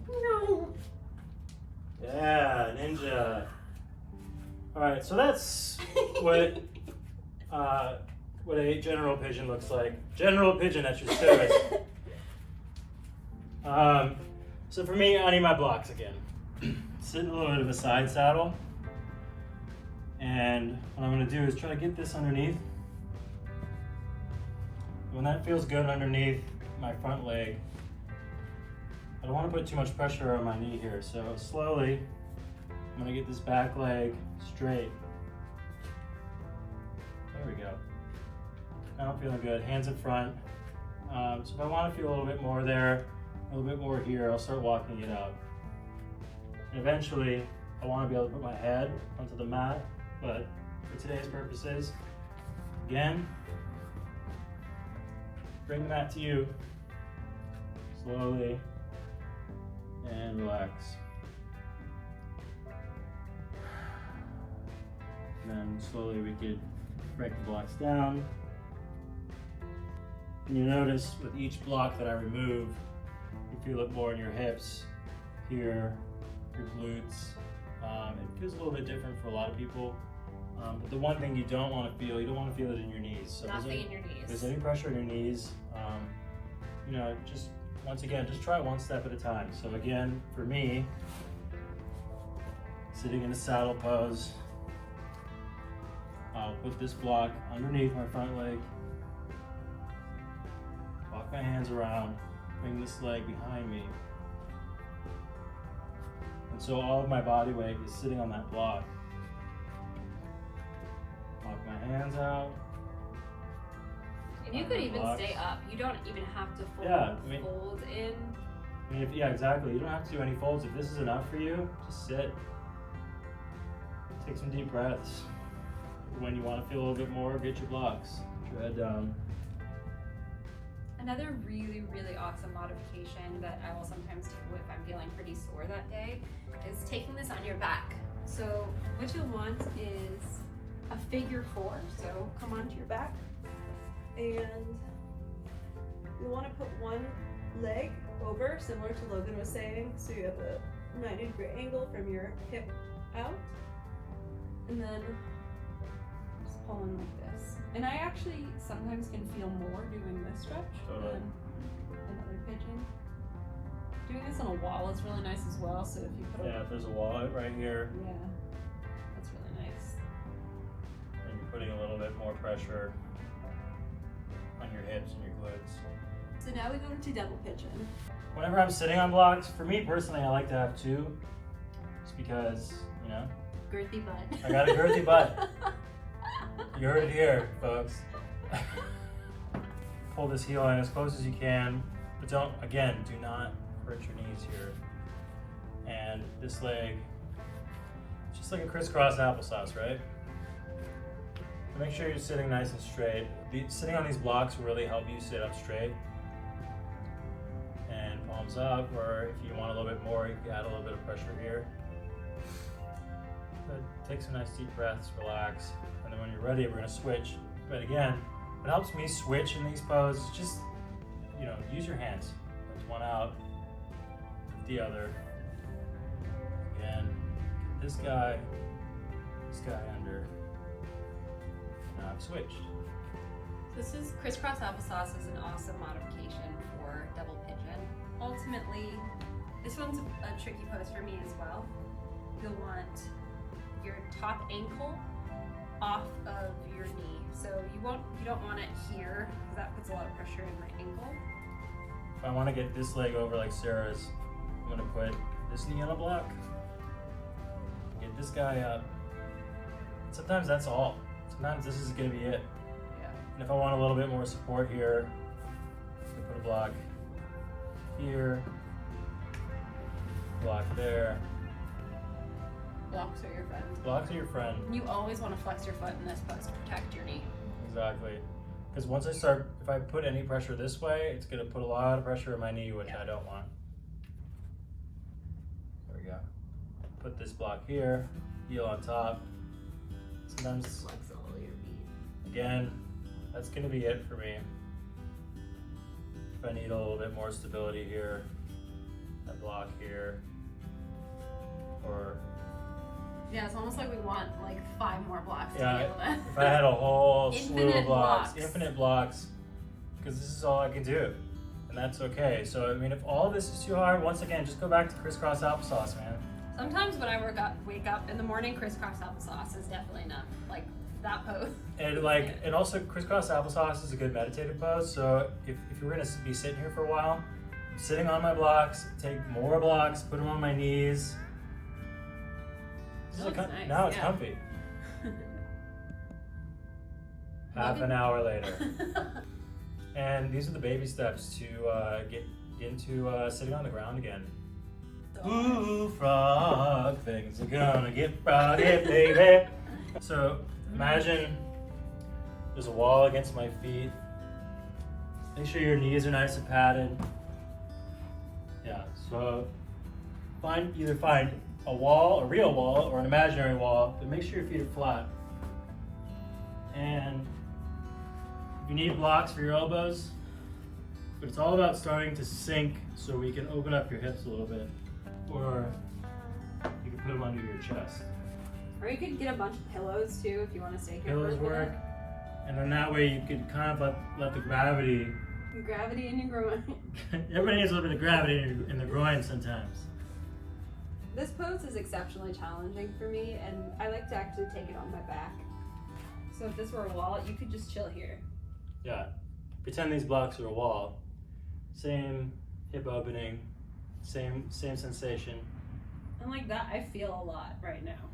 No. Yeah, ninja. All right, so that's what a general pigeon looks like. General pigeon at your service. So for me, I need my blocks again. Sit in a little bit of a side saddle. And what I'm gonna do is try to get this underneath. When that feels good underneath my front leg, I don't want to put too much pressure on my knee here. So slowly, I'm gonna get this back leg straight. There we go. Now I'm feeling good, hands in front. So if I want to feel a little bit more there, a little bit more here, I'll start walking it out. And eventually, I want to be able to put my head onto the mat, but for today's purposes, again, bring the mat to you, slowly, and relax. And then slowly we could break the blocks down. And you notice with each block that I remove, you feel it more in your hips, here, your glutes. It feels a little bit different for a lot of people. But the one thing you don't want to feel, you don't want to feel it in your knees. So Nothing in your knees. If there's any pressure in your knees, you know, just once again, just try one step at a time. So again, for me, sitting in a saddle pose, I'll put this block underneath my front leg, walk my hands around, bring this leg behind me. And so all of my body weight is sitting on that block. Walk my hands out. And you could even stay up. You don't even have to fold in. I mean, yeah, exactly. You don't have to do any folds. If this is enough for you, just sit. Take some deep breaths. When you want to feel a little bit more, get your blocks. Put your head down. Another really, really awesome modification that I will sometimes do if I'm feeling pretty sore that day is taking this on your back. So what you'll want is a figure 4. So come onto your back, and you want to put one leg over, similar to Logan was saying. So you have a 90-degree angle from your hip out, and then just pull in like this. And I actually sometimes can feel more doing this stretch than another pigeon. Doing this on a wall is really nice as well. So if you put if there's a wall right here, yeah, that's really nice. and you're putting a little bit more pressure on your hips and your glutes. So now we go into double pigeon. Whenever I'm sitting on blocks, for me personally, I like to have 2, just because, you know, Girthy butt. I got a girthy butt. You heard it here, folks. Pull this heel in as close as you can, but do not hurt your knees here. And this leg, just like a crisscross applesauce, right? So make sure you're sitting nice and straight. Sitting on these blocks will really help you sit up straight. And palms up, or if you want a little bit more, you can add a little bit of pressure here. Good. Take some nice deep breaths, relax. And then when you're ready, we're gonna switch. But again, what helps me switch in these poses, just, you know, use your hands. Lift one out, lift the other. Again, this guy under. Now I've switched. This is crisscross applesauce is an awesome modification for double pigeon. Ultimately, this one's a tricky pose for me as well. You'll want your top ankle off of your knee. So you don't want it here, because that puts a lot of pressure in my ankle. If I want to get this leg over like Sarah's, I'm gonna put this knee on a block. Get this guy up. Sometimes that's all. Sometimes this is gonna be it. Yeah. And if I want a little bit more support here, I can put a block here, block there. Blocks are your friend. Blocks are your friend. You always want to flex your foot in this pose to protect your knee. Exactly. Because once I start, if I put any pressure this way, it's going to put a lot of pressure in my knee, which I don't want. There we go. Put this block here, heel on top. Sometimes, Flex all your feet. again, that's going to be it for me. If I need a little bit more stability here, a block here, or Yeah, it's almost like we want like 5 more blocks yeah, to be able to. if I had a whole slew of Infinite blocks, blocks. infinite blocks, because this is all I can do, and that's okay. So I mean, if all this is too hard, once again, just go back to crisscross applesauce, man. Sometimes when I wake up in the morning, crisscross applesauce is definitely enough. Like that pose. And also crisscross applesauce is a good meditative pose. So if you're gonna be sitting here for a while, I'm sitting on my blocks, take more blocks, put them on my knees. That looks nice, Now it's yeah. comfy. Half an hour later. And these are the baby steps to get into sitting on the ground again. Ooh, frog, things are gonna get froggy, baby. So imagine there's a wall against my feet. Make sure your knees are nice and padded. Yeah, so either find a wall, a real wall, or an imaginary wall, but make sure your feet are flat. And if you need blocks for your elbows, but it's all about starting to sink so we can open up your hips a little bit. Or you can put them under your chest. Or you could get a bunch of pillows too if you want to stay here. Pillows for a work, minute. and then that way you can kind of let the gravity. Gravity in your groin. Everybody needs a little bit of gravity in the groin sometimes. This pose is exceptionally challenging for me, and I like to actually take it on my back. So if this were a wall, you could just chill here. Yeah, pretend these blocks are a wall. Same hip opening, same sensation. And like that, I feel a lot right now.